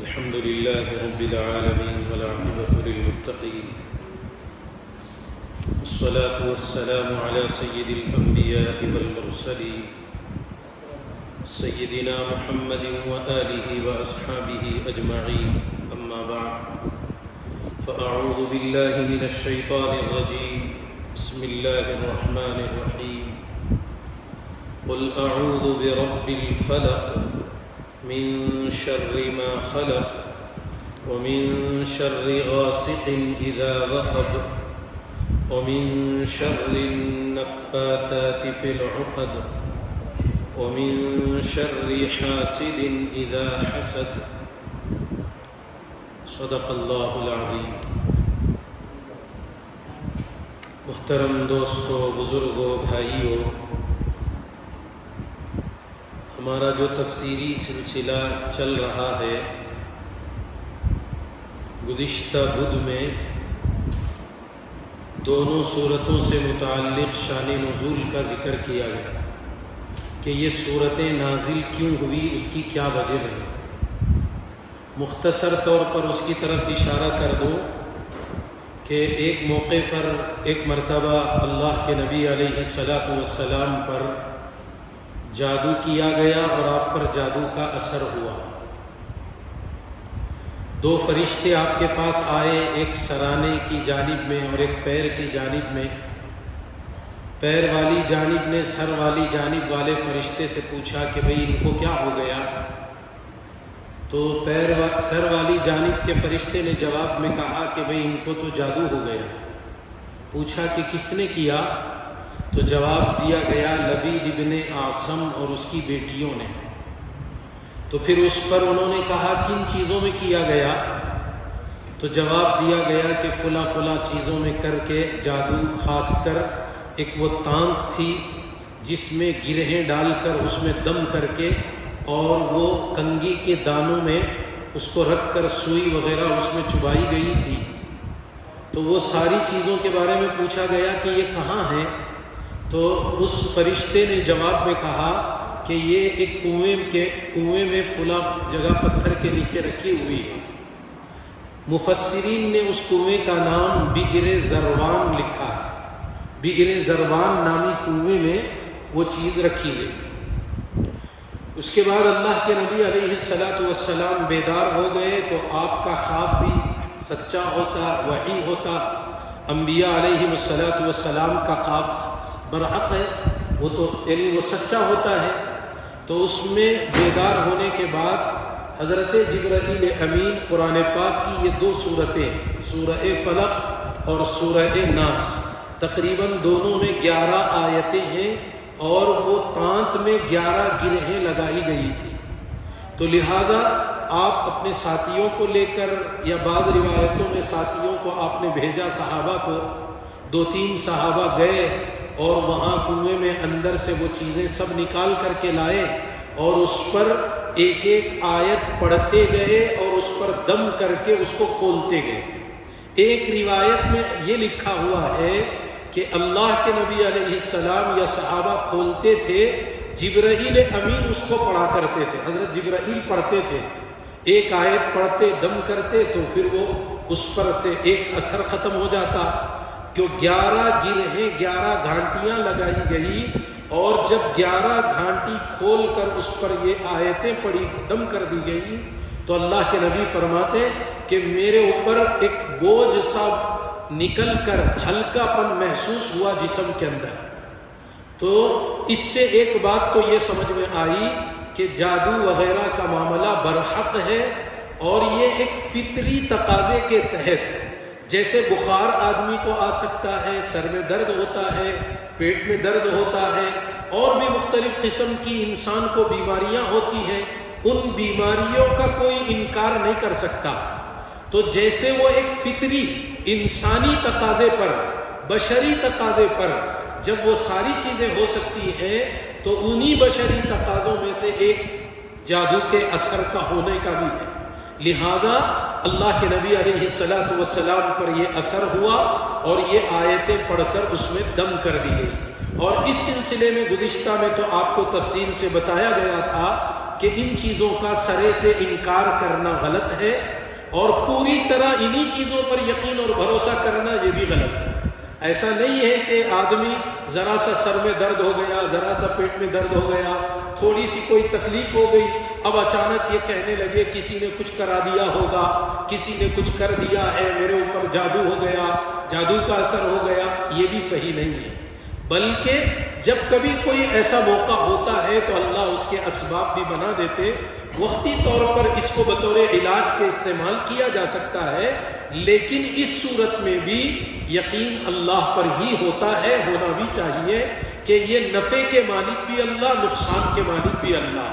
الحمد لله رب العالمين والعاقبة للمتقين والصلاة والسلام على سيد الأنبياء والمرسلين سيدنا محمد وآله وأصحابه أجمعين أما بعد فأعوذ بالله من الشيطان الرجيم بسم الله الرحمن الرحيم قل أعوذ برب الفلق من شر ما خلق ومن شر غاسق إذا وقب ومن شر النفاثات في العقد ومن شر حاسد إذا حسد صدق اللہ العظیم۔ محترم دوستو، بزرگوں، بھائیوں، ہمارا جو تفسیری سلسلہ چل رہا ہے، گزشتہ بدھ میں دونوں صورتوں سے متعلق شان نزول کا ذکر کیا گیا کہ یہ صورتیں نازل کیوں ہوئی، اس کی کیا وجہ بنی۔ مختصر طور پر اس کی طرف اشارہ کر دوں کہ ایک موقع پر ایک مرتبہ اللہ کے نبی علیہ السلام پر جادو کیا گیا اور آپ پر جادو کا اثر ہوا۔ دو فرشتے آپ کے پاس آئے، ایک سرانے کی جانب میں اور ایک پیر کی جانب میں۔ پیر والی جانب نے سر والی جانب والے فرشتے سے پوچھا کہ بھئی ان کو کیا ہو گیا؟ تو سر والی جانب کے فرشتے نے جواب میں کہا کہ بھئی ان کو تو جادو ہو گیا۔ پوچھا کہ کس نے کیا؟ تو جواب دیا گیا لبید ابن عاصم اور اس کی بیٹیوں نے۔ تو پھر اس پر انہوں نے کہا کن چیزوں میں کیا گیا؟ تو جواب دیا گیا کہ فلاں فلاں چیزوں میں کر کے جادو، خاص کر ایک وہ تانت تھی جس میں گرہیں ڈال کر اس میں دم کر کے اور وہ کنگھی کے دانوں میں اس کو رکھ کر سوئی وغیرہ اس میں چبائی گئی تھی۔ تو وہ ساری چیزوں کے بارے میں پوچھا گیا کہ یہ کہاں ہیں؟ تو اس فرشتے نے جواب میں کہا کہ یہ ایک کنویں میں فلاں جگہ پتھر کے نیچے رکھی ہوئی ہے۔ مفسرین نے اس کنویں کا نام بئر ذروان لکھا ہے۔ بئر ذروان نامی کنویں میں وہ چیز رکھی گئی۔ اس کے بعد اللہ کے نبی علیہ السلام بیدار ہو گئے تو آپ کا خواب بھی سچا ہوتا، وحی ہوتا۔ انبیاء علیہ السلام کا خواب برحق ہے، وہ تو یعنی وہ سچا ہوتا ہے۔ تو اس میں بیدار ہونے کے بعد حضرت جبرائیل امین قرآن پاک کی یہ دو صورتیں، سورہ فلق اور سورہ ناس، تقریباً دونوں میں 11 آیتیں ہیں اور وہ تانت میں 11 گرہیں لگائی گئی تھی۔ تو لہذا آپ اپنے ساتھیوں کو لے کر، یا بعض روایتوں میں ساتھیوں کو آپ نے بھیجا، صحابہ کو، 2-3 صحابہ گئے اور وہاں کنویں میں اندر سے وہ چیزیں سب نکال کر کے لائے اور اس پر ایک ایک آیت پڑھتے گئے اور اس پر دم کر کے اس کو کھولتے گئے۔ ایک روایت میں یہ لکھا ہوا ہے کہ اللہ کے نبی علیہ السلام یا صحابہ کھولتے تھے، جبرائیل امین اس کو پڑھا کرتے تھے، حضرت جبرائیل پڑھتے تھے، ایک آیت پڑھتے دم کرتے تو پھر وہ اس پر سے ایک اثر ختم ہو جاتا۔ کہ 11 گرہیں 11 گھانٹیاں لگائی گئی اور جب 11 گھانٹی کھول کر اس پر یہ آیتیں پڑھی، دم کر دی گئی، تو اللہ کے نبی فرماتے کہ میرے اوپر ایک بوجھ سا نکل کر ہلکا پن محسوس ہوا جسم کے اندر۔ تو اس سے ایک بات تو یہ سمجھ میں آئی کہ جادو وغیرہ کا معاملہ برحق ہے اور یہ ایک فطری تقاضے کے تحت، جیسے بخار آدمی کو آ سکتا ہے، سر میں درد ہوتا ہے، پیٹ میں درد ہوتا ہے، اور بھی مختلف قسم کی انسان کو بیماریاں ہوتی ہیں، ان بیماریوں کا کوئی انکار نہیں کر سکتا۔ تو جیسے وہ ایک فطری انسانی تقاضے پر، بشری تقاضے پر جب وہ ساری چیزیں ہو سکتی ہیں، تو انہی بشری تقاضوں میں سے ایک جادو کے اثر کا ہونے کا بھی ہے۔ لہذا اللہ کے نبی علیہ السلام پر یہ اثر ہوا اور یہ آیتیں پڑھ کر اس میں دم کر دی گئی۔ اور اس سلسلے میں گزشتہ میں تو آپ کو تفصیل سے بتایا گیا تھا کہ ان چیزوں کا سرے سے انکار کرنا غلط ہے، اور پوری طرح انہی چیزوں پر یقین اور بھروسہ کرنا یہ بھی غلط ہے۔ ایسا نہیں ہے کہ آدمی ذرا سا سر میں درد ہو گیا، ذرا سا پیٹ میں درد ہو گیا، تھوڑی سی کوئی تکلیف ہو گئی، اب اچانک یہ کہنے لگے کسی نے کچھ کرا دیا ہوگا، کسی نے کچھ کر دیا ہے، میرے اوپر جادو ہو گیا، جادو کا اثر ہو گیا۔ یہ بھی صحیح نہیں ہے، بلکہ جب کبھی کوئی ایسا موقع ہوتا ہے تو اللہ اس کے اسباب بھی بنا دیتے، وقتی طور پر اس کو بطور علاج کے استعمال کیا جا سکتا ہے، لیکن اس صورت میں بھی یقین اللہ پر ہی ہوتا ہے، ہونا بھی چاہیے کہ یہ نفع کے مالک بھی اللہ، نقصان کے مالک بھی اللہ۔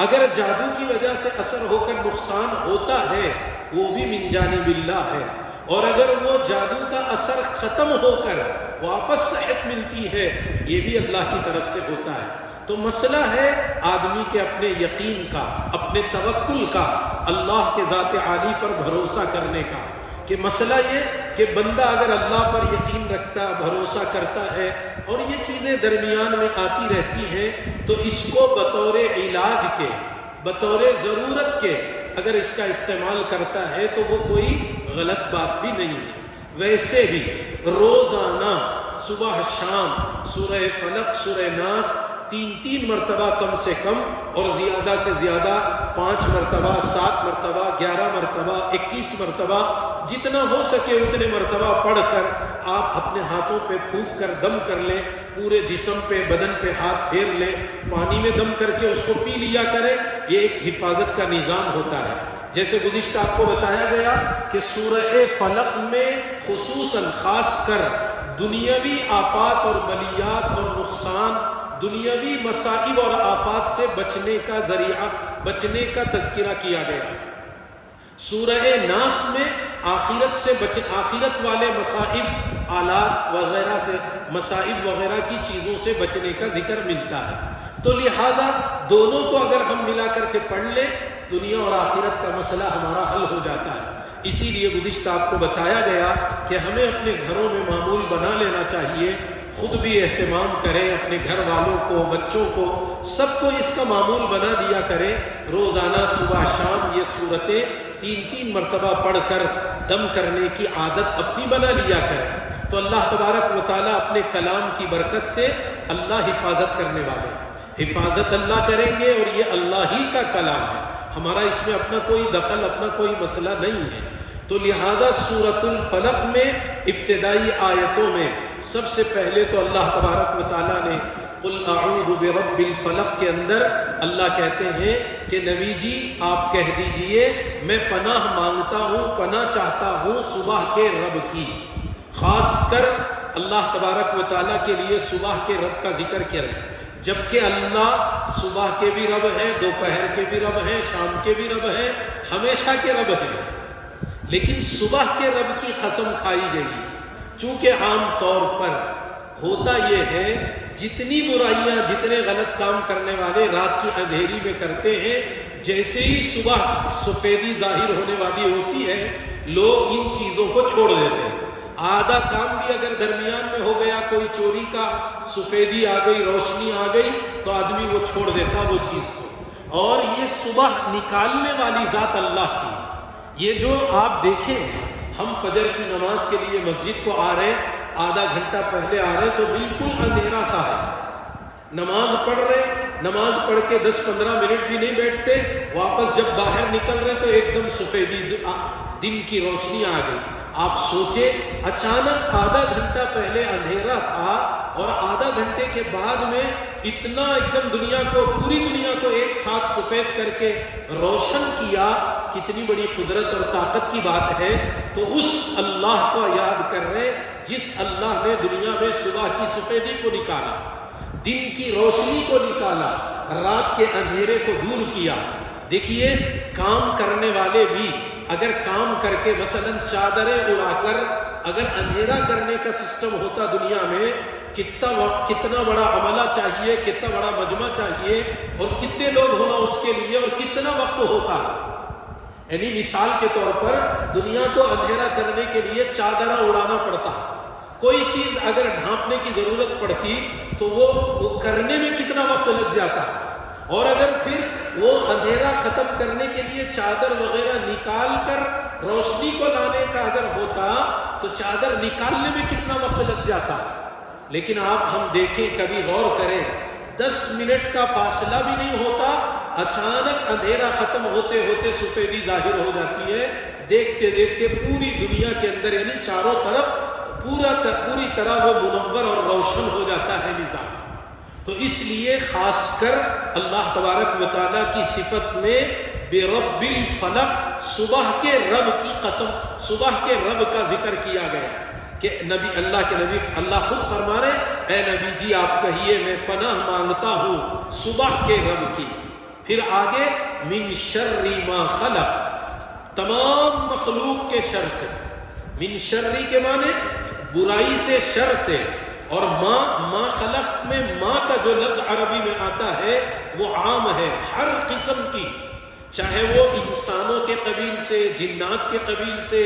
اگر جادو کی وجہ سے اثر ہو کر نقصان ہوتا ہے وہ بھی من جانب اللہ ہے، اور اگر وہ جادو کا اثر ختم ہو کر واپس صحت ملتی ہے یہ بھی اللہ کی طرف سے ہوتا ہے۔ تو مسئلہ ہے آدمی کے اپنے یقین کا، اپنے توکل کا، اللہ کے ذات عالی پر بھروسہ کرنے کا، کہ مسئلہ یہ کہ بندہ اگر اللہ پر یقین رکھتا، بھروسہ کرتا ہے اور یہ چیزیں درمیان میں آتی رہتی ہیں تو اس کو بطور علاج کے، بطور ضرورت کے اگر اس کا استعمال کرتا ہے تو وہ کوئی غلط بات بھی نہیں ہے۔ ویسے بھی روزانہ صبح شام سورہ فلق، سورہ ناس 3 مرتبہ کم سے کم، اور زیادہ سے زیادہ 5 مرتبہ، 7 مرتبہ، 11 مرتبہ، 21 مرتبہ، جتنا ہو سکے اتنے مرتبہ پڑھ کر آپ اپنے ہاتھوں پہ پھونک کر دم کر لیں، پورے جسم پہ، بدن پہ ہاتھ پھیر لیں، پانی میں دم کر کے اس کو پی لیا کریں۔ یہ ایک حفاظت کا نظام ہوتا ہے۔ جیسے گزشتہ آپ کو بتایا گیا کہ سورہ فلق میں خصوصاً خاص کر دنیاوی آفات اور بلیات اور نقصان، دنیاوی مصائب اور آفات سے بچنے کا ذریعہ، بچنے کا تذکرہ کیا گیا۔ سورہ ناس میں آخرت والے مصائب، آلات وغیرہ سے، مصائب وغیرہ کی چیزوں سے بچنے کا ذکر ملتا ہے۔ تو لہذا دونوں کو اگر ہم ملا کر کے پڑھ لیں دنیا اور آخرت کا مسئلہ ہمارا حل ہو جاتا ہے۔ اسی لیے گزشتہ آپ کو بتایا گیا کہ ہمیں اپنے گھروں میں معمول بنا لینا چاہیے، خود بھی اہتمام کریں، اپنے گھر والوں کو، بچوں کو، سب کو اس کا معمول بنا دیا کریں، روزانہ صبح شام یہ صورتیں 3 مرتبہ پڑھ کر دم کرنے کی عادت اپنی بنا لیا کریں۔ تو اللہ تبارک و تعالیٰ اپنے کلام کی برکت سے اللہ حفاظت کرنے والے ہیں، حفاظت اللہ کریں گے، اور یہ اللہ ہی کا کلام ہے، ہمارا اس میں اپنا کوئی دخل، اپنا کوئی مسئلہ نہیں ہے۔ تو لہذا سورۃ الفلق میں ابتدائی آیتوں میں سب سے پہلے تو اللہ تبارک و تعالیٰ نے قل اعوذ برب الفلق کے اندر اللہ کہتے ہیں کہ نبی جی آپ کہہ دیجئے میں پناہ مانگتا ہوں، پناہ چاہتا ہوں صبح کے رب کی۔ خاص کر اللہ تبارک و تعالیٰ کے لیے صبح کے رب کا ذکر کریں، جبکہ اللہ صبح کے بھی رب ہیں، دوپہر کے بھی رب ہیں، شام کے بھی رب ہیں، ہمیشہ کے رب ہیں، لیکن صبح کے رب کی قسم کھائی گئی، چونکہ عام طور پر ہوتا یہ ہے جتنی برائیاں، جتنے غلط کام کرنے والے رات کی اندھیری میں کرتے ہیں، جیسے ہی صبح سفیدی ظاہر ہونے والی ہوتی ہے لوگ ان چیزوں کو چھوڑ دیتے ہیں۔ آدھا کام بھی اگر درمیان میں ہو گیا، کوئی چوری کا سفیدی آ گئی، روشنی آ گئی، تو آدمی وہ چھوڑ دیتا وہ چیز کو۔ اور یہ صبح نکالنے والی ذات اللہ کی، یہ جو آپ دیکھیں ہم فجر کی نماز کے لیے مسجد کو آ رہے ہیں، آدھا گھنٹہ پہلے آ رہے تو بالکل اندھیرا سا ہے، نماز پڑھ رہے، نماز پڑھ کے 10-15 منٹ بھی نہیں بیٹھتے، واپس جب باہر نکل رہے تو ایک دم سفیدی دن کی روشنی آ گئی۔ آپ سوچیں اچانک آدھا گھنٹہ پہلے اندھیرا تھا اور آدھا گھنٹے کے بعد میں اتنا ایک دم دنیا کو، پوری دنیا کو ایک ساتھ سفید کر کے روشن کیا، کتنی بڑی قدرت اور طاقت کی بات ہے۔ تو اس اللہ کو یاد کر رہے جس اللہ نے دنیا میں صبح کی سفیدی کو نکالا، دن کی روشنی کو نکالا، رات کے اندھیرے کو دور کیا۔ دیکھیے کام کرنے والے بھی اگر کام کر کے مثلا چادریں اڑا کر اگر اندھیرا کرنے کا سسٹم ہوتا دنیا میں، کتنا بڑا عملہ چاہیے، کتنا بڑا مجمع چاہیے، اور کتنے لوگ ہونا اس کے لیے، اور کتنا وقت ہوتا۔ یعنی مثال کے طور پر دنیا کو اندھیرا کرنے کے لیے چادریں اڑانا پڑتا، کوئی چیز اگر ڈھانپنے کی ضرورت پڑتی تو وہ کرنے میں کتنا وقت لگ جاتا، اور اگر پھر وہ اندھیرا ختم کرنے کے لیے چادر وغیرہ نکال کر روشنی کو لانے کا اگر ہوتا تو چادر نکالنے میں کتنا وقت لگ جاتا. لیکن آپ ہم دیکھیں، کبھی غور کریں، 10 منٹ کا فاصلہ بھی نہیں ہوتا، اچانک اندھیرا ختم ہوتے ہوتے سفیدی ظاہر ہو جاتی ہے. دیکھتے دیکھتے پوری دنیا کے اندر یعنی چاروں طرف پوری طرح وہ منور اور روشن ہو جاتا ہے نظام. تو اس لیے خاص کر اللہ تبارک و تعالیٰ کی صفت میں برب الفلق، صبح کے رب کی قسم، صبح کے رب کا ذکر کیا گیا کہ نبی اللہ کے نبی اللہ خود فرما رہے، اے نبی جی آپ کہیے میں پناہ مانگتا ہوں صبح کے رب کی. پھر آگے من شر ما خلق، تمام مخلوق کے شر سے. من شری کے معنی برائی سے، شر سے. اور ما خلق میں ما کا جو لفظ عربی میں آتا ہے وہ عام ہے، ہر قسم کی، چاہے وہ انسانوں کے قبیل سے، جنات کے قبیل سے،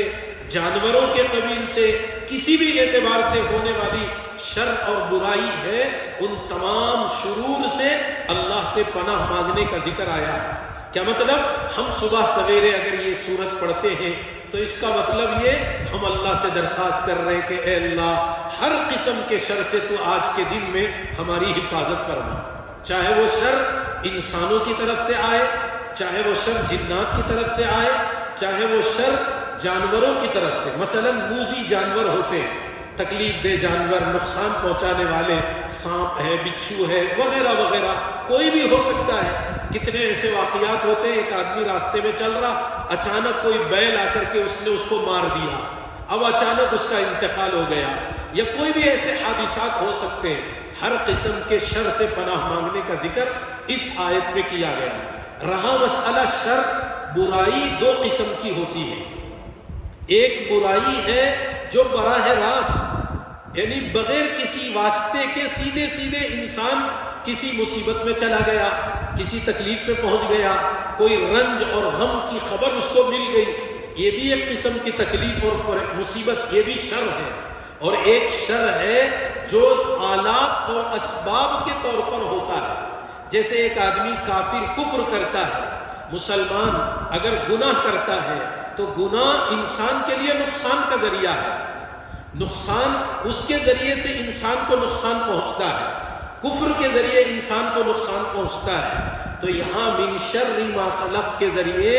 جانوروں کے قبیل سے، کسی بھی اعتبار سے ہونے والی شر اور برائی ہے، ان تمام شرور سے اللہ سے پناہ مانگنے کا ذکر آیا ہے. کیا مطلب؟ ہم صبح سویرے اگر یہ سورت پڑھتے ہیں تو اس کا مطلب یہ ہم اللہ سے درخواست کر رہے ہیں کہ اے اللہ ہر قسم کے شر سے تو آج کے دن میں ہماری حفاظت فرما. چاہے وہ شر انسانوں کی طرف سے آئے، چاہے وہ شر جنات کی طرف سے آئے، چاہے وہ شر جانوروں کی طرف سے. مثلا موذی جانور ہوتے ہیں، تکلیف دہ جانور، نقصان پہنچانے والے، سانپ ہے، بچھو ہے، وغیرہ وغیرہ، کوئی بھی ہو سکتا ہے. کتنے ایسے واقعات ہوتے ہیں، ایک آدمی راستے میں چل رہا، اچانک کوئی بیل آ کر کے اس نے اس کو مار دیا، اب اچانک اس کا انتقال ہو گیا، یا کوئی بھی ایسے حادثات ہو سکتے ہیں. ہر قسم کے شر سے پناہ مانگنے کا ذکر اس آیت میں کیا گیا. رہا مسئلہ شر، برائی دو قسم کی ہوتی ہے. ایک برائی ہے جو براہ راست یعنی بغیر کسی واسطے کے سیدھے سیدھے انسان کسی مصیبت میں چلا گیا، کسی تکلیف میں پہنچ گیا، کوئی رنج اور غم کی خبر اس کو مل گئی، یہ بھی ایک قسم کی تکلیف اور مصیبت، یہ بھی شر ہے. اور ایک شر ہے جو آلات اور اسباب کے طور پر ہوتا ہے. جیسے ایک آدمی کافر کفر کرتا ہے، مسلمان اگر گناہ کرتا ہے تو گناہ انسان کے لیے نقصان کا ذریعہ ہے، نقصان اس کے ذریعے سے انسان کو نقصان پہنچتا ہے، کفر کے ذریعے انسان کو نقصان پہنچتا ہے. تو یہاں من شر ما خلق کے ذریعے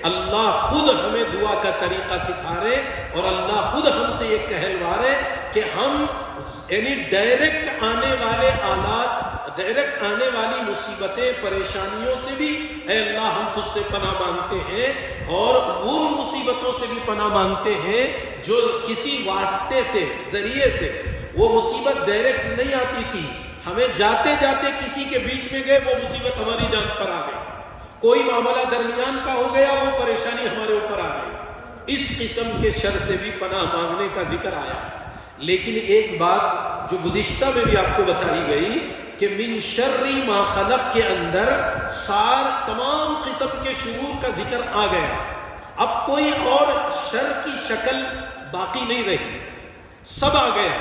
اللہ خود ہمیں دعا کا طریقہ سکھا رہے اور اللہ خود ہم سے یہ کہلوا رہے کہ ہم یعنی ڈائریکٹ آنے والے آلات، ڈائریکٹ آنے والی مصیبتیں، پریشانیوں سے بھی اے اللہ ہم تجھ سے پناہ مانگتے ہیں، اور ان مصیبتوں سے بھی پناہ مانگتے ہیں جو کسی واسطے سے، ذریعے سے. وہ مصیبت ڈائریکٹ نہیں آتی تھی، ہمیں جاتے جاتے کسی کے بیچ میں گئے، وہ مصیبت ہماری جان پر آ گئی، کوئی معاملہ درمیان کا ہو گیا، وہ پریشانی ہمارے اوپر آ گئی. اس قسم کے شر سے بھی پناہ مانگنے کا ذکر آیا. لیکن ایک بات جو گزشتہ میں بھی آپ کو بتائی گئی کہ من شر ما خلق کے اندر تمام قسم کے شرور کا ذکر آ گیا. اب کوئی اور شر کی شکل باقی نہیں رہی، سب آ گیا.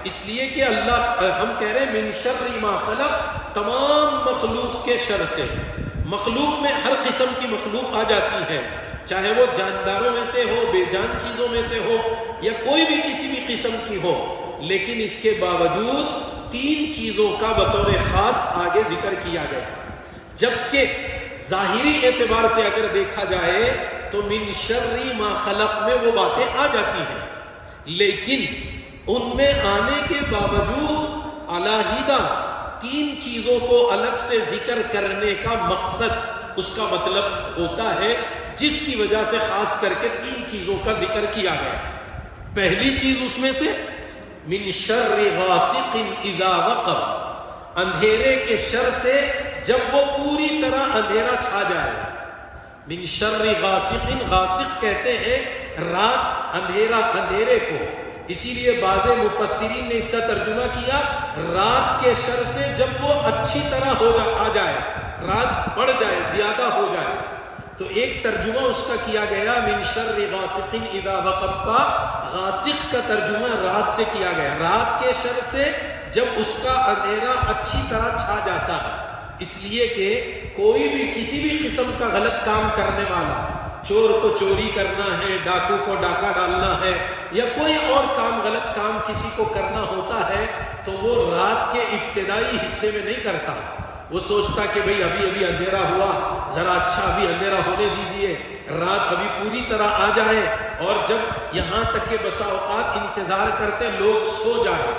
اس لیے کہ اللہ ہم کہہ رہے ہیں من شر ما خلق، تمام مخلوق کے شر سے. مخلوق میں ہر قسم کی مخلوق آ جاتی ہے، چاہے وہ جانداروں میں سے ہو، بے جان چیزوں میں سے ہو، یا کوئی بھی کسی بھی قسم کی ہو. لیکن اس کے باوجود 3 چیزوں کا بطور خاص آگے ذکر کیا گیا. جبکہ ظاہری اعتبار سے اگر دیکھا جائے تو من شر ما خلق میں وہ باتیں آ جاتی ہیں، لیکن ان میں آنے کے باوجود علیحدہ 3 چیزوں کو الگ سے ذکر کرنے کا مقصد، اس کا مطلب ہوتا ہے جس کی وجہ سے خاص کر کے 3 چیزوں کا ذکر کیا گیا. پہلی چیز اس میں سے من شر غاسق اذا وقب، اندھیرے کے شر سے جب وہ پوری طرح اندھیرا چھا جائے. من شر غاسق، غاسق کہتے ہیں رات، اندھیرا، اندھیرے کو. اسی لیے بعض مفسرین نے اس کا ترجمہ کیا رات کے شر سے جب وہ اچھی طرح آ جائے، رات بڑھ جائے، زیادہ ہو جائے. تو ایک ترجمہ اس کا کیا گیا من شر غاسق اذا وقب کا، غاسق کا ترجمہ رات سے کیا گیا، رات کے شر سے جب اس کا اندھیرا اچھی طرح چھا جاتا ہے. اس لیے کہ کوئی بھی کسی بھی قسم کا غلط کام کرنے والا، چور کو چوری کرنا ہے، ڈاکو کو ڈاکہ ڈالنا ہے، یا کوئی اور کام غلط کام کسی کو کرنا ہوتا ہے تو وہ رات کے ابتدائی حصے میں نہیں کرتا۔ وہ سوچتا کہ بھئی ابھی اندھیرا ہوا، ذرا اچھا ابھی اندھیرا ہونے دیجئے، رات ابھی پوری طرح آ جائے، اور جب یہاں تک کہ بسا اوقات انتظار کرتے لوگ سو جائے،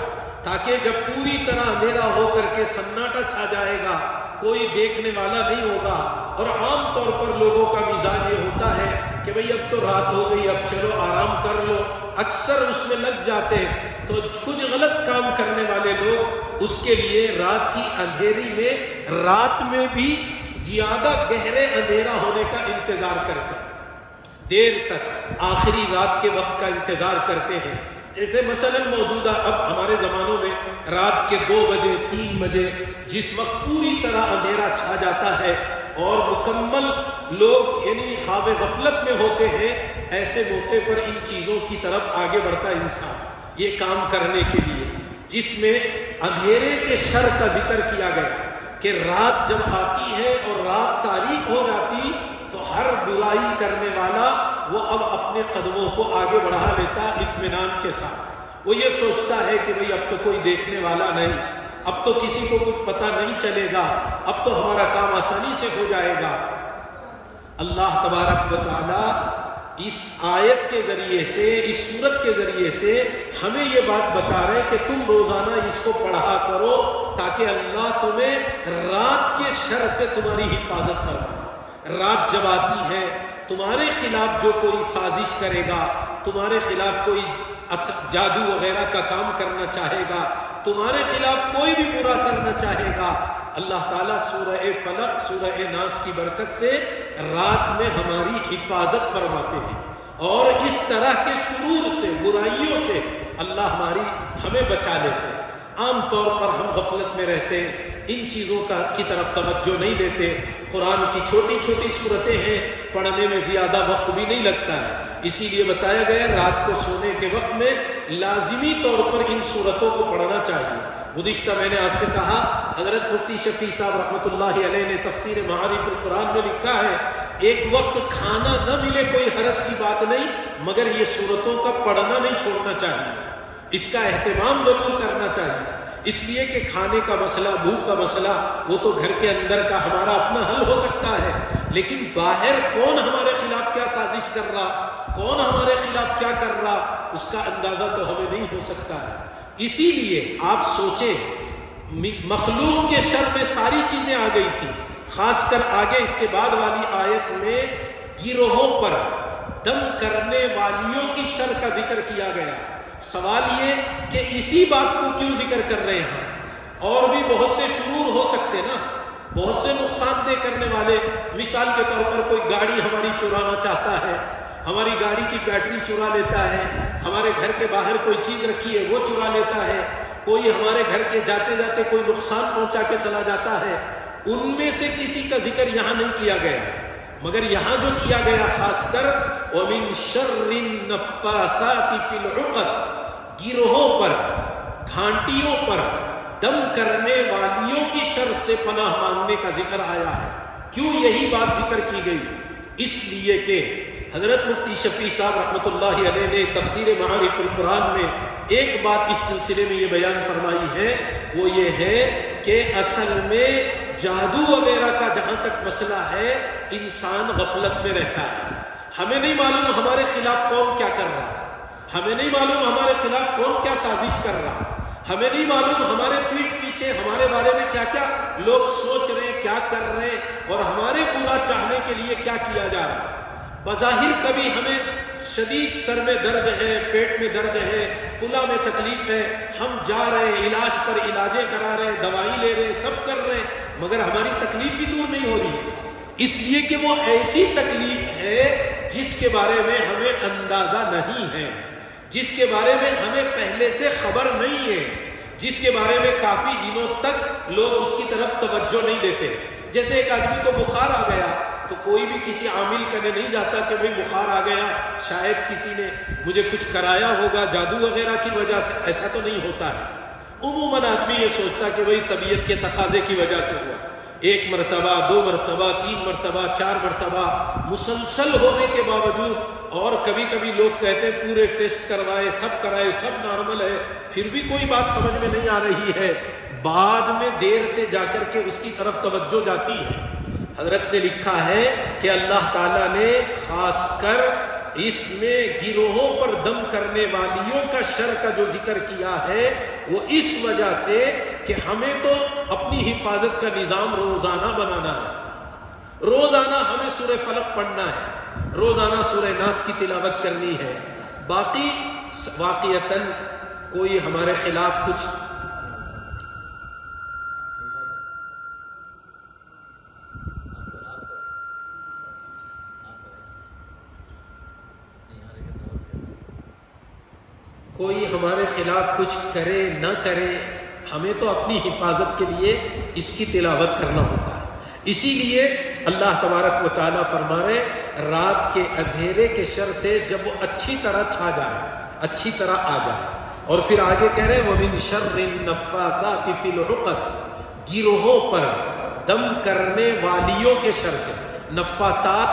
تاکہ جب پوری طرح اندھیرا ہو کر کے سناٹا چھا جائے گا، کوئی دیکھنے والا نہیں ہوگا۔ اور عام طور پر لوگوں کا مزاج یہ ہوتا ہے کہ بھئی اب تو رات ہو گئی، اب چلو آرام کر لو، اکثر اس میں لگ جاتے۔ تو کچھ غلط کام کرنے والے لوگ اس کے لیے رات کی اندھیری میں، رات میں بھی زیادہ گہرے اندھیرا ہونے کا انتظار کرتے ہیں، دیر تک آخری رات کے وقت کا انتظار کرتے ہیں۔ جیسے مثلا موجودہ اب ہمارے زمانوں میں رات کے 2 بجے 3 بجے جس وقت پوری طرح اندھیرا چھا جاتا ہے اور مکمل لوگ یعنی خواب غفلت میں ہوتے ہیں، ایسے موقع پر ان چیزوں کی طرف آگے بڑھتا انسان یہ کام کرنے کے لیے، جس میں اندھیرے کے شر کا ذکر کیا گیا کہ رات جب آتی ہے اور رات تاریک ہو جاتی تو ہر برائی کرنے والا وہ اب اپنے قدموں کو آگے بڑھا لیتا اطمینان کے ساتھ۔ وہ یہ سوچتا ہے کہ بھئی اب تو کوئی دیکھنے والا نہیں، اب تو کسی کو کچھ پتہ نہیں چلے گا، اب تو ہمارا کام آسانی سے ہو جائے گا۔ اللہ تبارک و تعالی اس آیت کے ذریعے سے، اس سورت کے ذریعے سے ہمیں یہ بات بتا رہے ہیں کہ تم روزانہ اس کو پڑھا کرو تاکہ اللہ تمہیں رات کے شر سے تمہاری حفاظت فرمائے۔ رات جب آتی ہے تمہارے خلاف جو کوئی سازش کرے گا، تمہارے خلاف کوئی جادو وغیرہ کا کام کرنا چاہے گا، تمہارے خلاف کوئی بھی برا کرنا چاہے گا، اللہ تعالیٰ سورہ فلق، سورہ ناس کی برکت سے رات میں ہماری حفاظت فرماتے ہیں، اور اس طرح کے شرور سے، برائیوں سے اللہ ہمیں بچا لیتے ہیں۔ عام طور پر ہم غفلت میں رہتے ہیں، ان چیزوں کی طرف توجہ نہیں دیتے۔ قرآن کی چھوٹی چھوٹی صورتیں ہیں، پڑھنے میں زیادہ وقت بھی نہیں لگتا ہے، اسی لیے بتایا گیا رات کو سونے کے وقت میں لازمی طور پر ان صورتوں کو پڑھنا چاہیے۔ گزشتہ میں نے آپ سے کہا، حضرت مفتی شفیع صاحب رحمۃ اللہ علیہ نے تفسیر معارف القرآن میں لکھا ہے، ایک وقت کھانا نہ ملے کوئی حرج کی بات نہیں، مگر یہ صورتوں کا پڑھنا نہیں چھوڑنا چاہیے، اس کا اہتمام ضرور کرنا چاہیے، اس لیے کہ کھانے کا مسئلہ، بھوک کا مسئلہ وہ تو گھر کے اندر کا ہمارا اپنا حل ہو سکتا ہے، لیکن باہر کون ہمارے خلاف کیا سازش کر رہا، کون ہمارے خلاف کیا کر رہا، اس کا اندازہ تو ہمیں نہیں ہو سکتا ہے۔ اسی لیے آپ سوچیں، مخلوق کے شر میں ساری چیزیں آ گئی تھی، خاص کر آگے اس کے بعد والی آیت میں گروہوں پر، دم کرنے والیوں کی شر کا ذکر کیا گیا۔ سوال یہ کہ اسی بات کو کیوں ذکر کر رہے ہیں؟ اور بھی بہت سے شرور ہو سکتے نا، بہت سے نقصان دہ کرنے والے، مثال کے طور پر کوئی گاڑی ہماری چرانا چاہتا ہے، ہماری گاڑی کی بیٹری چرا لیتا ہے، ہمارے گھر کے باہر کوئی چیز رکھی ہے وہ چرا لیتا ہے، کوئی ہمارے گھر کے جاتے جاتے کوئی نقصان پہنچا کے چلا جاتا ہے، ان میں سے کسی کا ذکر یہاں نہیں کیا گیا، مگر یہاں جو کیا گیا خاص کر وَمِن شَرِّ النَّفَّاثَاتِ فِي الْعُقَدِ، گروہوں پر، گھانٹیوں پر، دم کرنے والیوں کی شر سے پناہ مانگنے کا ذکر آیا ہے۔ کیوں یہی بات ذکر کی گئی؟ اس لیے کہ حضرت مفتی شفیع صاحب رحمۃ اللہ علیہ نے تفسیر معارف القرآن میں ایک بات اس سلسلے میں یہ بیان فرمائی ہے، وہ یہ ہے کہ اصل میں جادو وغیرہ کا جہاں تک مسئلہ ہے، انسان غفلت میں رہتا ہے، ہمیں نہیں معلوم ہمارے خلاف کون کیا کر رہا، ہمیں نہیں معلوم ہمارے خلاف کون کیا سازش کر رہا، ہمیں نہیں معلوم ہمارے پیٹھ پیچھے ہمارے بارے میں کیا کیا لوگ سوچ رہے ہیں، کیا کر رہے ہیں، اور ہمارے برا چاہنے کے لیے کیا کیا جا رہا ہے۔ بظاہر کبھی ہمیں شدید سر میں درد ہے، پیٹ میں درد ہے، فلاں میں تکلیف ہے، ہم جا رہے ہیں علاج پر علاجیں کرا رہے ہیں، دوائی لے رہے ہیں، سب کر رہے ہیں، مگر ہماری تکلیف بھی دور نہیں ہو رہی، اس لیے کہ وہ ایسی تکلیف ہے جس کے بارے میں ہمیں اندازہ نہیں ہے، جس کے بارے میں ہمیں پہلے سے خبر نہیں ہے، جس کے بارے میں کافی دنوں تک لوگ اس کی طرف توجہ نہیں دیتے۔ جیسے ایک آدمی کو بخار آ گیا تو کوئی بھی کسی عامل کرنے نہیں جاتا کہ بھئی بخار آ گیا، شاید کسی نے مجھے کچھ کرایا ہوگا جادو وغیرہ کی وجہ سے، ایسا تو نہیں ہوتا ہے۔ عموماً آدمی یہ سوچتا کہ بھئی طبیعت کے تقاضے کی وجہ سے ہوا۔ ایک مرتبہ، 2 مرتبہ، 3 مرتبہ، 4 مرتبہ مسلسل ہونے کے باوجود، اور کبھی کبھی لوگ کہتے ہیں پورے ٹیسٹ کروائے، سب کرائے، سب نارمل ہے، پھر بھی کوئی بات سمجھ میں نہیں آ رہی ہے، بعد میں دیر سے جا کر کے اس کی طرف توجہ جاتی ہے۔ حضرت نے لکھا ہے کہ اللہ تعالیٰ نے خاص کر اس میں گروہوں پر دم کرنے والیوں کا شر کا جو ذکر کیا ہے، وہ اس وجہ سے کہ ہمیں تو اپنی حفاظت کا نظام روزانہ بنانا ہے، روزانہ ہمیں سورہ فلق پڑھنا ہے، روزانہ سورہ ناس کی تلاوت کرنی ہے، باقی واقعتاً کوئی ہمارے خلاف کچھ کرے نہ کرے، ہمیں تو اپنی حفاظت کے لیے اس کی تلاوت کرنا ہوتا ہے۔ اسی لیے اللہ تبارک و تعالیٰ فرما رہے رات کے اندھیرے کے شر سے جب وہ اچھی طرح چھا جائے، اچھی طرح آ جائے، اور پھر آگے کہہ رہے وَمِن شَرِّ النَّفَّاثَاتِ فِي الْعُقَدِ، گروہوں پر دم کرنے والیوں کے شر سے۔ نفاسات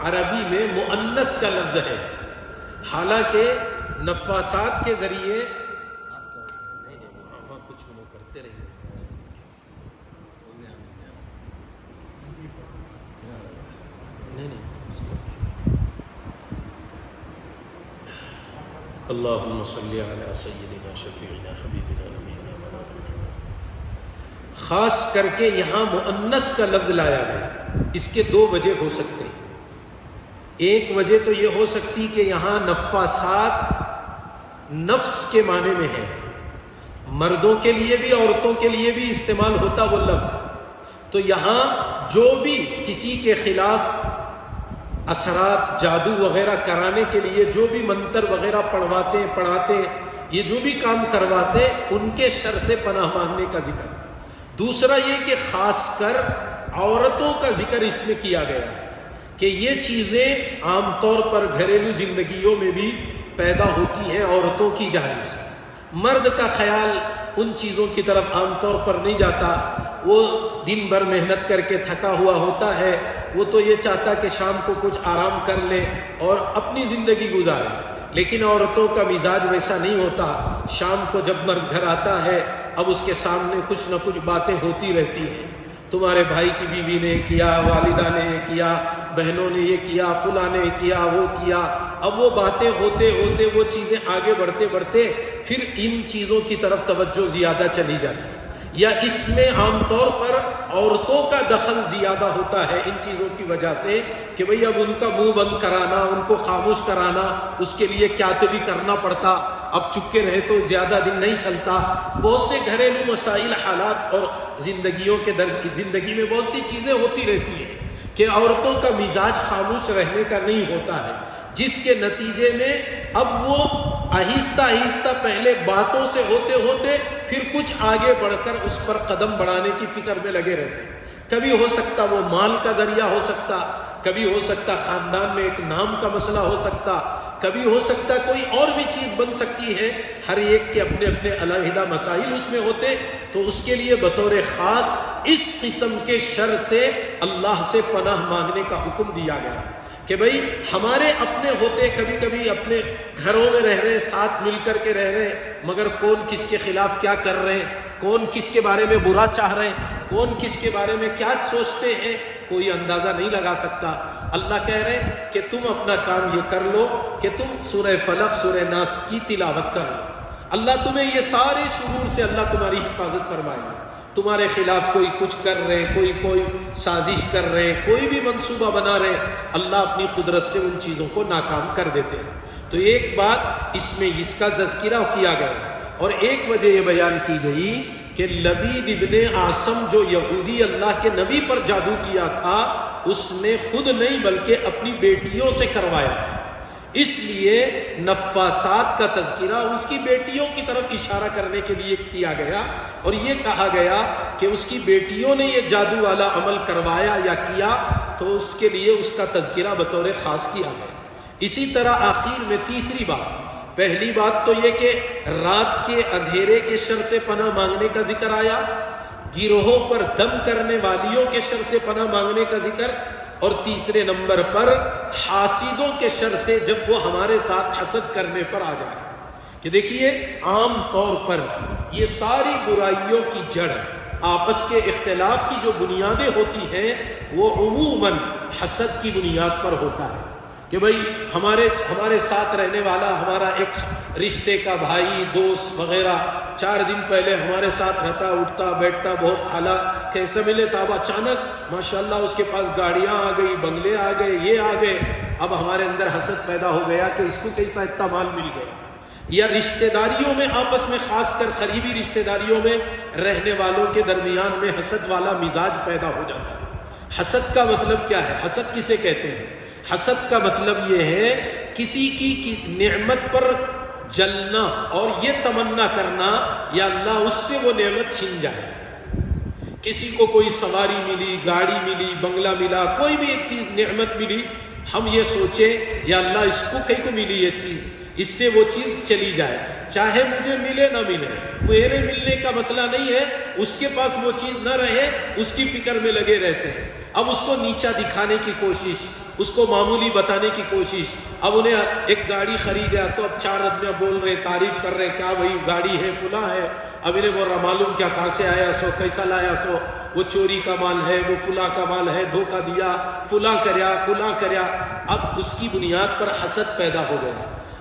عربی میں مؤنث کا لفظ ہے، حالانکہ نفاسات کے ذریعے کچھ کرتے رہے اللہم صلی علی سیدنا شفیعنا حبیبنا نبینا مولانا۔ خاص کر کے یہاں مؤنث کا لفظ لایا گیا، اس کے 2 وجہ ہو سکتے ہیں۔ ایک وجہ تو یہ ہو سکتی کہ یہاں نفاسات نفس کے معنی میں ہے، مردوں کے لیے بھی عورتوں کے لیے بھی استعمال ہوتا وہ لفظ، تو یہاں جو بھی کسی کے خلاف اثرات جادو وغیرہ کرانے کے لیے جو بھی منتر وغیرہ پڑھاتے یہ جو بھی کام کرواتے، ان کے شر سے پناہ مانگنے کا ذکر۔ دوسرا یہ کہ خاص کر عورتوں کا ذکر اس میں کیا گیا ہے کہ یہ چیزیں عام طور پر گھریلو زندگیوں میں بھی پیدا ہوتی ہیں عورتوں کی جانب سے۔ مرد کا خیال ان چیزوں کی طرف عام طور پر نہیں جاتا، وہ دن بھر محنت کر کے تھکا ہوا ہوتا ہے، وہ تو یہ چاہتا کہ شام کو کچھ آرام کر لے اور اپنی زندگی گزارے، لیکن عورتوں کا مزاج ویسا نہیں ہوتا۔ شام کو جب مرد گھر آتا ہے، اب اس کے سامنے کچھ نہ کچھ باتیں ہوتی رہتی ہیں، تمہارے بھائی کی بیوی نے کیا، والدہ نے کیا، بہنوں نے یہ کیا، فلاں نے کیا، وہ کیا۔ اب وہ باتیں ہوتے ہوتے وہ چیزیں آگے بڑھتے بڑھتے پھر ان چیزوں کی طرف توجہ زیادہ چلی جاتی ہے، یا اس میں عام طور پر عورتوں کا دخل زیادہ ہوتا ہے ان چیزوں کی وجہ سے کہ بھئی اب ان کا منہ بند کرانا، ان کو خاموش کرانا، اس کے لیے کاتبی کرنا پڑتا، اب چپکے رہے تو زیادہ دن نہیں چلتا۔ بہت سے گھریلو مسائل، حالات اور زندگی میں بہت سی چیزیں ہوتی رہتی ہیں کہ عورتوں کا مزاج خاموش رہنے کا نہیں ہوتا ہے، جس کے نتیجے میں اب وہ آہستہ آہستہ پہلے باتوں سے ہوتے ہوتے پھر کچھ آگے بڑھ کر اس پر قدم بڑھانے کی فکر میں لگے رہتے ہیں۔ کبھی ہو سکتا وہ مال کا ذریعہ ہو سکتا، کبھی ہو سکتا خاندان میں ایک نام کا مسئلہ ہو سکتا، کبھی ہو سکتا کوئی اور بھی چیز بن سکتی ہے، ہر ایک کے اپنے اپنے علیحدہ مسائل اس میں ہوتے، تو اس کے لیے بطور خاص اس قسم کے شر سے اللہ سے پناہ مانگنے کا حکم دیا گیا کہ بھئی ہمارے اپنے ہوتے، کبھی کبھی اپنے گھروں میں رہ رہے، ساتھ مل کر کے رہ رہے، مگر کون کس کے خلاف کیا کر رہے ہیں، کون کس کے بارے میں برا چاہ رہے ہیں، کون کس کے بارے میں کیا سوچتے ہیں، کوئی اندازہ نہیں لگا سکتا۔ اللہ کہہ رہے ہیں کہ تم اپنا کام یہ کر لو کہ تم سورہ فلق، سورہ ناس کی تلاوت کر لو، اللہ تمہیں یہ سارے شرور سے اللہ تمہاری حفاظت فرمائے گا۔ تمہارے خلاف کوئی کچھ کر رہے، کوئی سازش کر رہے، کوئی بھی منصوبہ بنا رہے، اللہ اپنی قدرت سے ان چیزوں کو ناکام کر دیتے ہیں۔ تو ایک بات اس میں اس کا تذکرہ کیا گیا، اور ایک وجہ یہ بیان کی گئی کہ لبید ابن عاصم جو یہودی اللہ کے نبی پر جادو کیا تھا، اس نے خود نہیں بلکہ اپنی بیٹیوں سے کروایا تھا، اس لیے نفاسات کا تذکرہ اس کی بیٹیوں کی طرف اشارہ کرنے کے لیے کیا گیا، اور یہ کہا گیا کہ اس کی بیٹیوں نے یہ جادو والا عمل کروایا یا کیا، تو اس کے لیے اس کا تذکرہ بطور خاص کیا گیا۔ اسی طرح آخر میں تیسری بات، پہلی بات تو یہ کہ رات کے اندھیرے کے شر سے پناہ مانگنے کا ذکر آیا، گروہوں پر دم کرنے والیوں کے شر سے پناہ مانگنے کا ذکر، اور تیسرے نمبر پر حاسدوں کے شر سے جب وہ ہمارے ساتھ حسد کرنے پر آ جائے. کہ دیکھیے عام طور پر یہ ساری برائیوں کی جڑ، آپس کے اختلاف کی جو بنیادیں ہوتی ہیں وہ عموماً حسد کی بنیاد پر ہوتا ہے. کہ بھئی ہمارے ساتھ رہنے والا ہمارا ایک رشتے کا بھائی دوست وغیرہ 4 دن پہلے ہمارے ساتھ رہتا اٹھتا بیٹھتا بہت اعلیٰ کیسے ملے تو اب اچانک ماشاءاللہ اس کے پاس گاڑیاں آ گئی، بنگلے آ گئے، یہ آ گئے. اب ہمارے اندر حسد پیدا ہو گیا کہ اس کو کیسا اتنا مال مل گیا. یا رشتہ داریوں میں آپس میں، خاص کر قریبی رشتہ داریوں میں رہنے والوں کے درمیان میں حسد والا مزاج پیدا ہو جاتا ہے. حسد کا مطلب کیا ہے؟ حسد کسے کہتے ہیں؟ حسد کا مطلب یہ ہے کسی کی نعمت پر جلنا اور یہ تمنا کرنا یا اللہ اس سے وہ نعمت چھین جائے. کسی کو کوئی سواری ملی، گاڑی ملی، بنگلہ ملا، کوئی بھی ایک چیز نعمت ملی، ہم یہ سوچیں یا اللہ اس کو کہیں کو ملی یہ چیز، اس سے وہ چیز چلی جائے، چاہے مجھے ملے نہ ملے، میرے ملنے کا مسئلہ نہیں ہے، اس کے پاس وہ چیز نہ رہے اس کی فکر میں لگے رہتے ہیں. اب اس کو نیچا دکھانے کی کوشش، اس کو معمولی بتانے کی کوشش. اب انہیں ایک گاڑی خریدا تو اب 4 آدمی بول رہے، تعریف کر رہے، کیا بھائی گاڑی ہے فلاں ہے. اب انہیں بول رہا معلوم کیا کہاں سے آیا سو، کیسا لایا سو، وہ چوری کا مال ہے، وہ فلاں کا مال ہے، دھوکہ دیا، فلاں کریا. اب اس کی بنیاد پر حسد پیدا ہو گیا.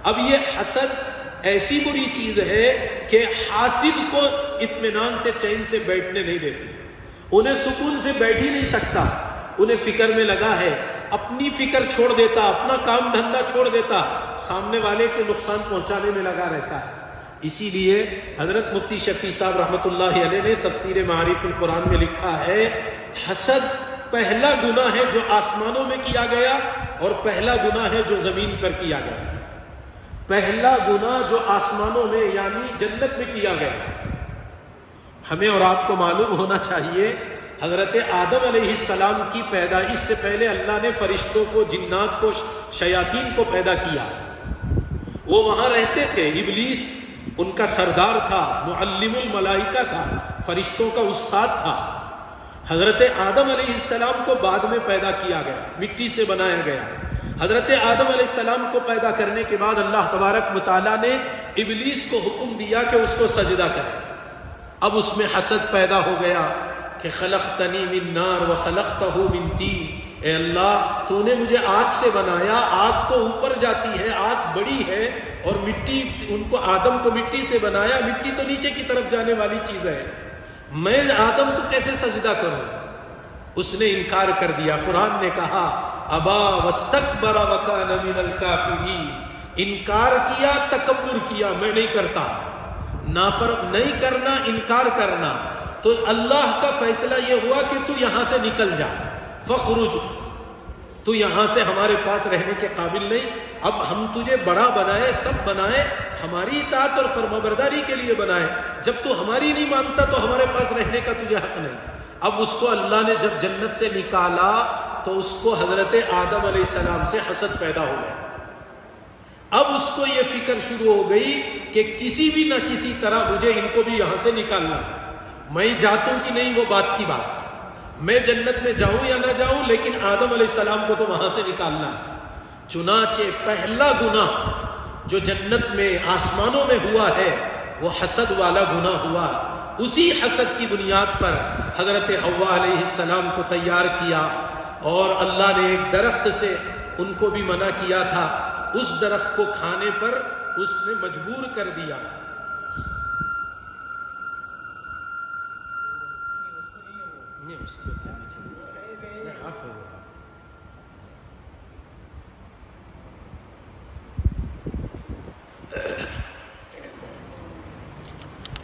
اب یہ حسد ایسی بری چیز ہے کہ حاسد کو اطمینان سے چین سے بیٹھنے نہیں دیتی، انہیں سکون سے بیٹھ ہی نہیں سکتا. انہیں فکر میں لگا ہے، اپنی فکر چھوڑ دیتا، اپنا کام دھندا چھوڑ دیتا، سامنے والے کو نقصان پہنچانے میں لگا رہتا ہے. اسی لیے حضرت مفتی شفیع صاحب رحمۃ اللہ علیہ نے تفسیر معارف القرآن میں لکھا ہے، حسد پہلا گناہ ہے جو آسمانوں میں کیا گیا اور پہلا گناہ ہے جو زمین پر کیا گیا. پہلا گناہ جو آسمانوں میں یعنی جنت میں کیا گیا. ہمیں اور آپ کو معلوم ہونا چاہیے حضرت آدم علیہ السلام کی پیدائش سے پہلے اللہ نے فرشتوں کو، جنات کو، شیاطین کو پیدا کیا. وہ وہاں رہتے تھے. ابلیس ان کا سردار تھا، معلم الملائکہ تھا، فرشتوں کا استاد تھا. حضرت آدم علیہ السلام کو بعد میں پیدا کیا گیا، مٹی سے بنایا گیا. حضرت آدم علیہ السلام کو پیدا کرنے کے بعد اللہ تبارک و تعالیٰ نے ابلیس کو حکم دیا کہ اس کو سجدہ کرے. اب اس میں حسد پیدا ہو گیا کہ خلقتنی من نار وخلقتہ من طین. اے اللہ تو نے مجھے آگ سے بنایا، آگ تو اوپر جاتی ہے، آگ بڑی ہے، اور مٹی، ان کو آدم کو مٹی سے بنایا، مٹی تو نیچے کی طرف جانے والی چیز ہے، میں آدم کو کیسے سجدہ کروں؟ اس نے انکار کر دیا. قرآن نے کہا ابا واستکبر وکان من الکافرین. انکار کیا، تکبر کیا، میں نہیں کرتا. نہیں کرنا، انکار کرنا. تو اللہ کا فیصلہ یہ ہوا کہ تو یہاں سے نکل جا، فخرج، تو یہاں سے ہمارے پاس رہنے کے قابل نہیں. اب ہم تجھے بڑا بنائے، سب بنائے، ہماری اطاعت اور فرمانبرداری کے لیے بنائے. جب تو ہماری نہیں مانتا تو ہمارے پاس رہنے کا تجھے حق نہیں. اب اس کو اللہ نے جب جنت سے نکالا تو اس کو حضرت آدم علیہ السلام سے حسد پیدا ہو گیا. اب اس کو یہ فکر شروع ہو گئی کہ کسی بھی نہ کسی طرح مجھے ان کو بھی یہاں سے نکالنا. میں جاتا ہوں کہ نہیں وہ بات کی بات، میں جنت میں جاؤں یا نہ جاؤں، لیکن آدم علیہ السلام کو تو وہاں سے نکالنا. چنانچہ پہلا گناہ جو جنت میں آسمانوں میں ہوا ہے وہ حسد والا گناہ ہوا. اسی حسد کی بنیاد پر حضرت حوا علیہ السلام کو تیار کیا، اور اللہ نے ایک درخت سے ان کو بھی منع کیا تھا، اس درخت کو کھانے پر اس نے مجبور کر دیا.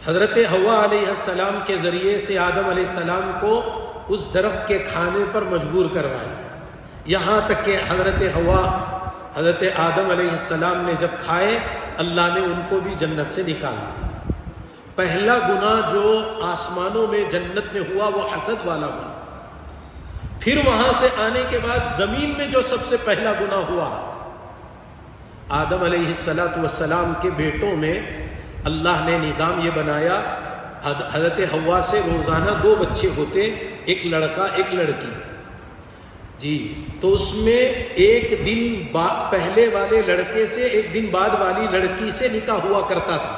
حضرت حوا علیہ السلام کے ذریعے سے آدم علیہ السلام کو اس درخت کے کھانے پر مجبور کروایا، یہاں تک کہ حضرت حوا، حضرت آدم علیہ السلام نے جب کھائے اللہ نے ان کو بھی جنت سے نکال دیا. پہلا گناہ جو آسمانوں میں جنت میں ہوا وہ حسد والا گناہ. پھر وہاں سے آنے کے بعد زمین میں جو سب سے پہلا گناہ ہوا، آدم علیہ السلام کے بیٹوں میں اللہ نے نظام یہ بنایا حضرت حوا سے روزانہ 2 بچے ہوتے، ایک لڑکا ایک لڑکی جی، تو اس میں ایک دن پہلے والے لڑکے سے ایک دن بعد والی لڑکی سے نکاح ہوا کرتا تھا۔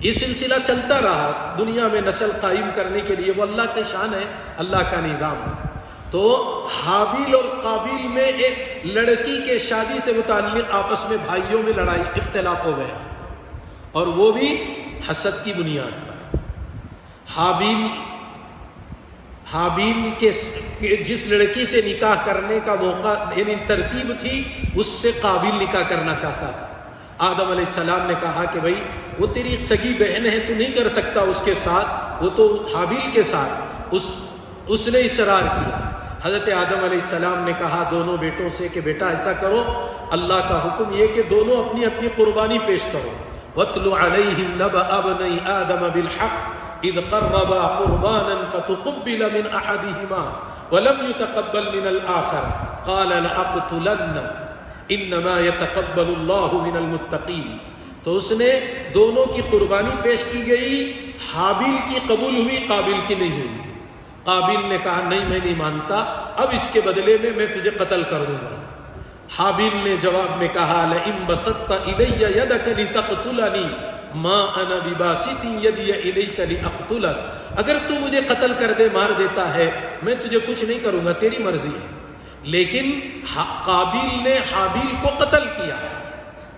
یہ سلسلہ چلتا رہا دنیا میں نسل قائم کرنے کے لیے، وہ اللہ کی شان ہے، اللہ کا نظام ہے۔ تو حابیل اور قابیل میں ایک لڑکی کے شادی سے متعلق آپس میں بھائیوں میں لڑائی اختلاف ہو گیا، اور وہ بھی حسد کی بنیاد پر۔ حابیل کے جس لڑکی سے نکاح کرنے کا موقع یعنی ترتیب تھی، اس سے قابیل نکاح کرنا چاہتا تھا۔ آدم علیہ السلام نے کہا کہ بھائی وہ تیری سگی بہن ہے، تو نہیں کر سکتا اس کے ساتھ، وہ تو حابیل کے ساتھ۔ اس نے اصرار کیا۔ حضرت آدم علیہ السلام نے کہا دونوں بیٹوں سے کہ بیٹا ایسا کرو، اللہ کا حکم یہ کہ دونوں اپنی اپنی قربانی پیش کرو۔ وَاتْلُ عَلَيْهِمْ نَبَأَ ابْنَيْ آدَمَ بِالْحَقِّ إِذْ قَرَّبَا قُرْبَانًا فَتُقُبِّلَ مِنْ أَحَدِهِمَا وَلَمْ يُتَقَبَّلْ مِنَ الْآخَرِ قَالَ لَأَقْتُلَنَّكَ انما يتقبل اللہ من المتقین۔ تو اس نے دونوں کی قربانی پیش کی گئی، حابیل کی قبول ہوئی، قابیل کی نہیں ہوئی۔ قابیل نے کہا نہیں میں نہیں مانتا، اب اس کے بدلے میں تجھے قتل کر دوں گا۔ حابیل نے جواب میں کہا لئن بسطت الی یدک لتقتلنی ما انا بباسط یدی الیک لاقتلک، اگر تو مجھے قتل کر دے، مار دیتا ہے، میں تجھے کچھ نہیں کروں گا، تیری مرضی ہے۔ لیکن قابیل نے حابیل کو قتل کیا،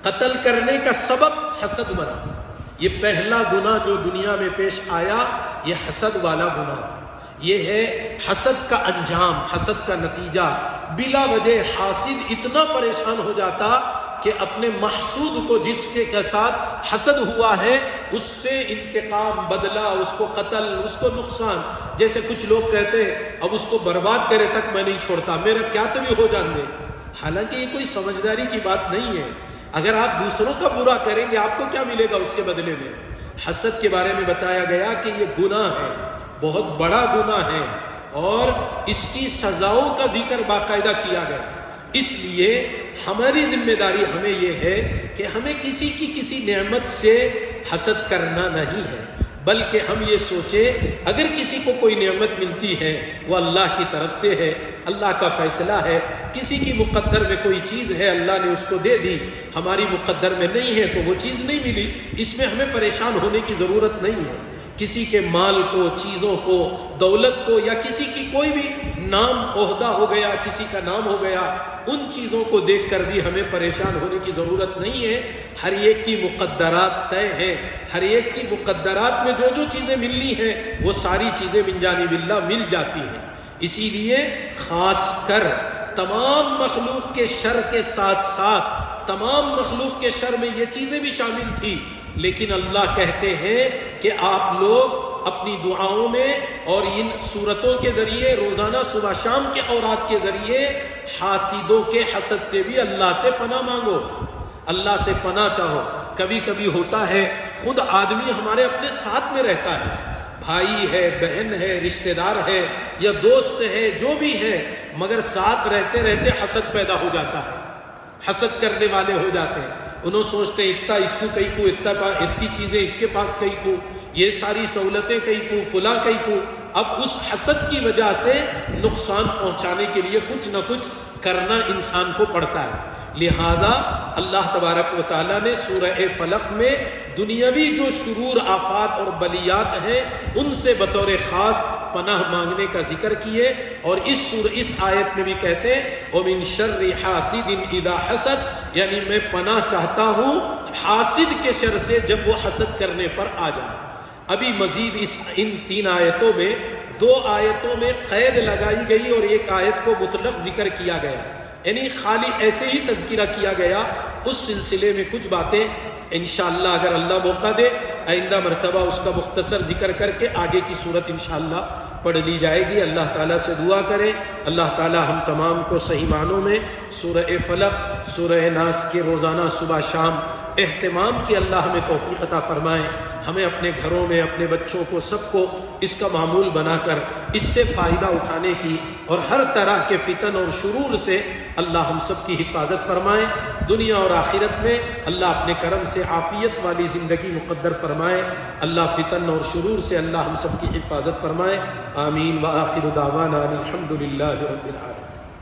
قتل کرنے کا سبب حسد بنا۔ یہ پہلا گناہ جو دنیا میں پیش آیا یہ حسد والا گناہ تھا۔ یہ ہے حسد کا انجام، حسد کا نتیجہ۔ بلا وجہ حاسد اتنا پریشان ہو جاتا کہ اپنے محسود کو جس کے ساتھ حسد ہوا ہے اس سے انتقام، بدلہ، اس کو قتل، اس کو نقصان۔ جیسے کچھ لوگ کہتے ہیں اب اس کو برباد کرے تک میں نہیں چھوڑتا، میرا کیا تبھی ہو جان دے۔ حالانکہ یہ کوئی سمجھداری کی بات نہیں ہے۔ اگر آپ دوسروں کا برا کریں گے آپ کو کیا ملے گا اس کے بدلے میں؟ حسد کے بارے میں بتایا گیا کہ یہ گناہ ہے، بہت بڑا گناہ ہے، اور اس کی سزاؤں کا ذکر باقاعدہ کیا گیا۔ اس لیے ہماری ذمہ داری ہمیں یہ ہے کہ ہمیں کسی کی کسی نعمت سے حسد کرنا نہیں ہے، بلکہ ہم یہ سوچیں اگر کسی کو کوئی نعمت ملتی ہے وہ اللہ کی طرف سے ہے، اللہ کا فیصلہ ہے۔ کسی کی مقدر میں کوئی چیز ہے، اللہ نے اس کو دے دی، ہماری مقدر میں نہیں ہے تو وہ چیز نہیں ملی، اس میں ہمیں پریشان ہونے کی ضرورت نہیں ہے۔ کسی کے مال کو، چیزوں کو، دولت کو، یا کسی کی کوئی بھی نام عہدہ ہو گیا، کسی کا نام ہو گیا، ان چیزوں کو دیکھ کر بھی ہمیں پریشان ہونے کی ضرورت نہیں ہے۔ ہر ایک کی مقدرات طے ہیں، ہر ایک کی مقدرات میں جو جو چیزیں ملنی ہیں وہ ساری چیزیں من جانب اللہ مل جاتی ہیں۔ اسی لیے خاص کر تمام مخلوق کے شر کے ساتھ ساتھ تمام مخلوق کے شر میں یہ چیزیں بھی شامل تھی، لیکن اللہ کہتے ہیں کہ آپ لوگ اپنی دعاؤں میں اور ان صورتوں کے ذریعے روزانہ صبح شام کے اوراد کے ذریعے حاسدوں کے حسد سے بھی اللہ سے پناہ مانگو، اللہ سے پناہ چاہو۔ کبھی کبھی ہوتا ہے خود آدمی ہمارے اپنے ساتھ میں رہتا ہے، بھائی ہے، بہن ہے، رشتہ دار ہے یا دوست ہے، جو بھی ہے، مگر ساتھ رہتے رہتے حسد پیدا ہو جاتا ہے، حسد کرنے والے ہو جاتے ہیں۔ انہوں سوچتے ہیں اتنا اس کو کئی کو، اتنی چیزیں اس کے پاس کئی کو، یہ ساری سہولتیں کئی کو، فلاں کئی کو۔ اب اس حسد کی وجہ سے نقصان پہنچانے کے لیے کچھ نہ کچھ کرنا انسان کو پڑتا ہے۔ لہذا اللہ تبارک و تعالیٰ نے سورہ فلق میں دنیاوی جو شرور، آفات اور بلیات ہیں ان سے بطور خاص پناہ مانگنے کا ذکر کیے، اور اس آیت میں بھی کہتے ہیں وَمِن شَرِّ حَاسِدٍ إِذَا حَسَدَ، یعنی میں پناہ چاہتا ہوں حاسد کے شر سے جب وہ حسد کرنے پر آ جائے۔ ابھی مزید ان 3 آیتوں میں 2 آیتوں میں قید لگائی گئی اور ایک آیت کو مطلق ذکر کیا گیا، یعنی خالی ایسے ہی تذکرہ کیا گیا۔ اس سلسلے میں کچھ باتیں انشاءاللہ اگر اللہ موقع دے آئندہ مرتبہ اس کا مختصر ذکر کر کے آگے کی صورت انشاءاللہ پڑھ لی جائے گی۔ اللہ تعالیٰ سے دعا کریں اللہ تعالیٰ ہم تمام کو صحیح معنوں میں سورہ فلق، سورہ ناس کے روزانہ صبح شام اہتمام کی اللہ ہمیں توفیق عطا فرمائے. ہمیں اپنے گھروں میں اپنے بچوں کو سب کو اس کا معمول بنا کر اس سے فائدہ اٹھانے کی اور ہر طرح کے فتن اور شرور سے اللہ ہم سب کی حفاظت فرمائے. دنیا اور آخرت میں اللہ اپنے کرم سے عافیت والی زندگی مقدر فرمائے. اللہ فتن اور شرور سے اللہ ہم سب کی حفاظت فرمائے. آمین. وآخر دعوانا الحمد للہ رب العالمین.